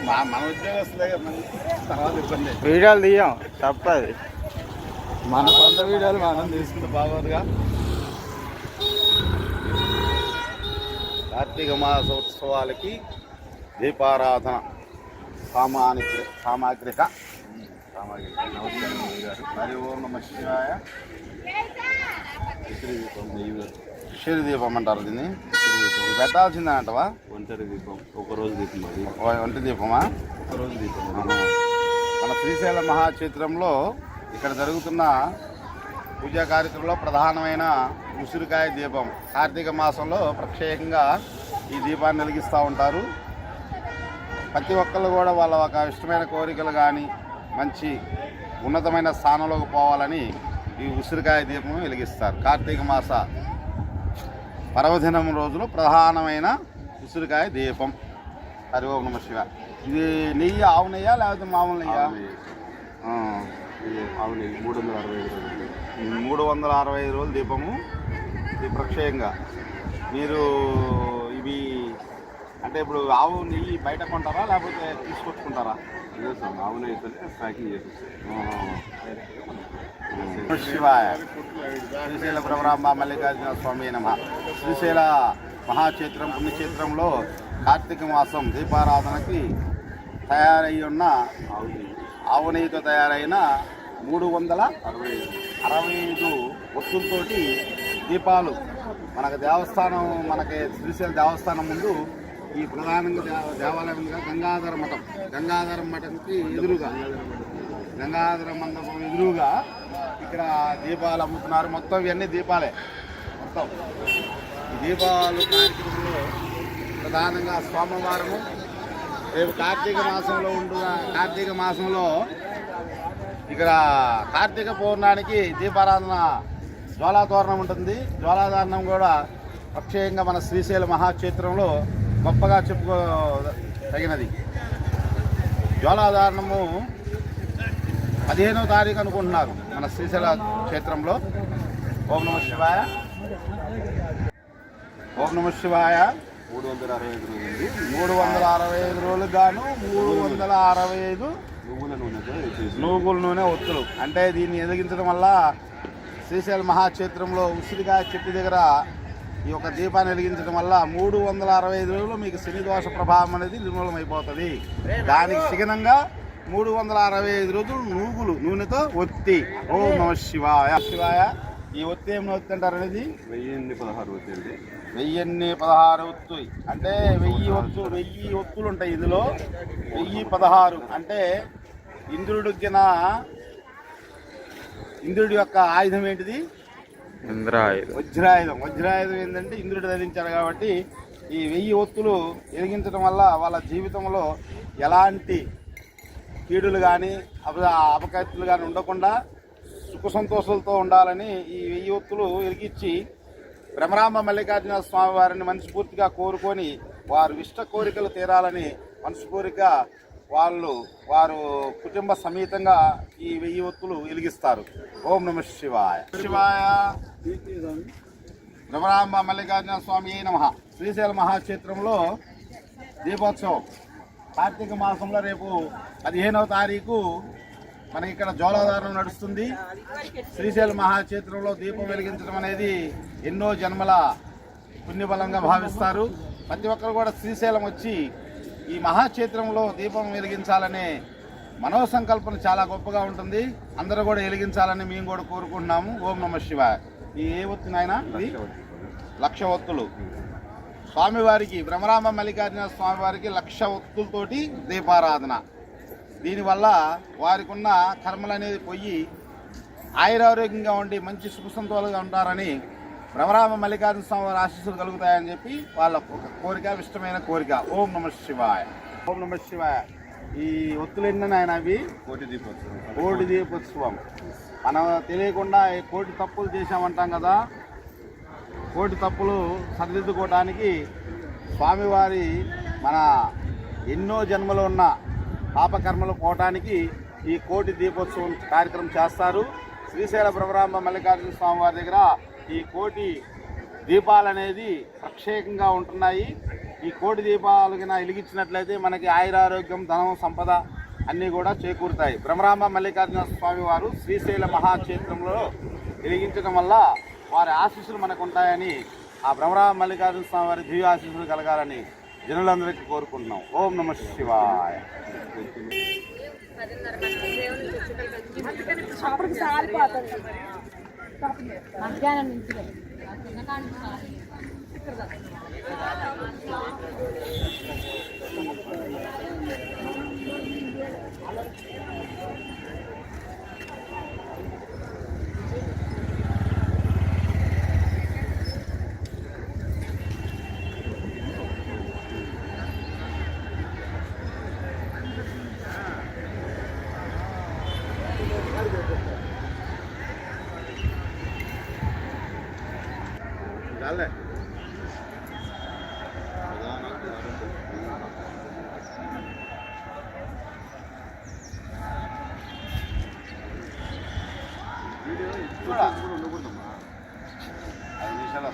మన ఉద్యోగస్తులే తర్వాత ఇబ్బంది. వీడియోలు తీయం తప్పది. మన సొంత వీడియోలు మనం తీసుకుంటే బాగోదుగా. కార్తీక మాసోత్సవాలకి దీపారాధన సామాగ్రిక నమస్కారం గారు. మరి ఓం నమః శివాయ. క్షీర దీపం అంటారు దీన్ని. పెట్టాల్సిందే అంటవా? ఒంటరి దీపం, ఒకరోజు దీపం. అది ఒంటి దీపమా? ఒకరోజు దీపం. మన శ్రీశైల మహాక్షేత్రంలో ఇక్కడ జరుగుతున్న పూజా కార్యక్రమంలో ప్రధానమైన ఉసిరికాయ దీపం కార్తీక మాసంలో ప్రత్యేకంగా ఈ దీపాన్ని వెలిగిస్తూ ఉంటారు. ప్రతి ఒక్కళ్ళు కూడా వాళ్ళ ఒక ఇష్టమైన కోరికలు కానీ మంచి ఉన్నతమైన స్థానంలోకి పోవాలని ఈ ఉసిరికాయ దీపం వెలిగిస్తారు. కార్తీక మాస పర్వదినం రోజులు ప్రధానమైన ఉసిరికాయ దీపం. హరి ఓం నమః శివాయ. ఇది నెయ్యి, ఆవు నెయ్యా లేకపోతే మామూలు నెయ్యా? ఆవు నెయ్యి. 365 రోజులు దీపము. ఇది ప్రత్యేకంగా మీరు ఇవి అంటే ఇప్పుడు ఆవు నెయ్యి బయట కొంటారా లేకపోతే తీసుకొచ్చుకుంటారా? ఆవు నెయ్యి ప్యాకింగ్ చేసేస్తాయి. శివాయ. శ్రీశైల భ్రమరాంబ మల్లికార్జున స్వామి నమః. శ్రీశైల మహాక్షేత్రం పుణ్యక్షేత్రంలో కార్తీక మాసం దీపారాధనకి తయారై ఉన్న ఆవు నెయ్యితో తయారైన 365 ఒత్తులతోటి దీపాలు మనకి దేవస్థానం, మనకి శ్రీశైల దేవస్థానం ముందు ఈ ప్రధానంగా దేవాలయంగా గంగాధర మఠంకి ఎదురుగా, గంగాధర మండపం ఎదురుగా ఇక్కడ దీపాలు అమ్ముతున్నారు. మొత్తం ఇవన్నీ దీపాలే. మొత్తం ఈ దీపాలు కార్యక్రమంలో ప్రధానంగా సోమవారము, రేపు కార్తీక మాసంలో ఇక్కడ కార్తీక పౌర్ణానికి దీపారాధన జ్వాలాతోరణం ఉంటుంది. జ్వాలాతోరణం కూడా ప్రత్యేకంగా మన శ్రీశైల మహాక్షేత్రంలో గొప్పగా చెప్పుకోదగినది. జ్వాలాధారణము 15వ తారీఖు అనుకుంటున్నారు మన శ్రీశైల క్షేత్రంలో. ఓం నమః శివాయ. ఓం నమః శివాయ. 365 రోజులు గాను 365 నువ్వుల నూనె ఒత్తులు. అంటే దీన్ని ఎదిగించడం వల్ల శ్రీశైల మహాక్షేత్రంలో ఉసిరికాయ చెట్టు దగ్గర ఈ యొక్క దీపాన్ని వెలిగించడం వల్ల 365 రోజులు మీకు శని దోష ప్రభావం అనేది నిర్మూలమైపోతుంది. దానికి చిహ్నంగా 365 రోజులు నువ్వులు నూనెతో ఒత్తి. ఓం నమః శివాయ. శివాయ. ఈ ఒత్తి ఏమి ఒత్తి అంటారు అనేది? 1016 ఒత్తి అండి. 1016 ఒత్తు అంటే 1000 ఒత్తులు ఉంటాయి ఇందులో. 1016 అంటే ఇంద్రుడి యొక్క ఆయుధం ఏంటిది? వజ్రాయుధం. వజ్రాయుధం ఏంటంటే ఇంద్రుడు ధరించారు కాబట్టి ఈ 1000 ఒత్తులు వెలిగించడం వల్ల వాళ్ళ జీవితంలో ఎలాంటి కీడులు కానీ అపకీర్తులు కానీ ఉండకుండా సుఖ సంతోషాలతో ఉండాలని ఈ 1000 ఒత్తులు వెలిగించి భ్రమరాంబ మల్లికార్జున స్వామి వారిని మనస్ఫూర్తిగా కోరుకొని వారు ఇష్ట కోరికలు తీరాలని మనస్ఫూర్తిగా వారు కుటుంబ సమేతంగా ఈ 1000 ఒత్తులు వెలిగిస్తారు. ఓం నమః శివాయ. శివాయ. భ్రమరాంబ మల్లికార్జున స్వామి నమః. శ్రీశైల మహాక్షేత్రంలో దీపోత్సవం కార్తీక మాసంలో రేపు 15వ తారీఖు మనకి ఇక్కడ జ్వాలాధారం నడుస్తుంది. శ్రీశైల మహాక్షేత్రంలో దీపం వెలిగించడం అనేది ఎన్నో జన్మల పుణ్యబలంగా భావిస్తారు. ప్రతి ఒక్కరు కూడా శ్రీశైలం వచ్చి ఈ మహాక్షేత్రంలో దీపం వెలిగించాలనే మనోసంకల్పన చాలా గొప్పగా ఉంటుంది. అందరూ కూడా వెలిగించాలని మేము కూడా కోరుకుంటున్నాము. ఓం నమః శివాయ. ఈ ఏ ఒత్తి నాయన? ఇది 1,00,000 ఒత్తులు స్వామివారికి, భ్రమరాంబ మల్లికార్జున స్వామివారికి 1,00,000 ఒత్తులతోటి దీపారాధన. దీనివల్ల వారికి ఉన్న కర్మలు అనేది పోయి ఆయురారోగ్యంగా ఉండి మంచి సుఖసంతోలుగా ఉంటారని, భ్రమరాంబ మల్లికార్జున స్వామి వారి ఆశీస్సులు కలుగుతాయని చెప్పి వాళ్ళ ఒక కోరిక, ఇష్టమైన కోరిక. ఓం నమః శివాయ. ఓం నమః శివాయ. ఈ ఒత్తులు ఎన్ని ఆయన? అవి కోటి దీపోత్సవం. మనం తెలియకుండా కోటి తప్పులు చేసామంటాం కదా. కోటి తప్పులు సరిదిద్దుకోవడానికి స్వామివారి మన ఎన్నో జన్మలు ఉన్న పాపకర్మలు పోవటానికి ఈ కోటి దీపోత్సవం కార్యక్రమం చేస్తారు. శ్రీశైల భ్రమరాంబ మల్లికార్జున స్వామి వారి దగ్గర ఈ కోటి దీపాలు అనేది ప్రత్యేకంగా ఉంటున్నాయి. ఈ కోటి దీపాలు కింద వెలిగించినట్లయితే మనకి ఆయురారోగ్యం, ధనం, సంపద అన్నీ కూడా చేకూరుతాయి. భ్రమరాంబ మల్లికార్జున స్వామి వారు శ్రీశైల మహాక్షేత్రంలో వెలిగించడం వల్ల వారి ఆశీస్సులు మనకు ఉంటాయని, ఆ భ్రమరాంబ మల్లికార్జున స్వామి వారి దివ్య ఆశీస్సులు కలగాలని జనులందరికీ కోరుకుంటున్నాం. ఓం నమ శివాయ. మధ్యాహ్నం నుంచి చాలే. వీడియో ఉండకూడదమ్మా. 5 నిమిషాలు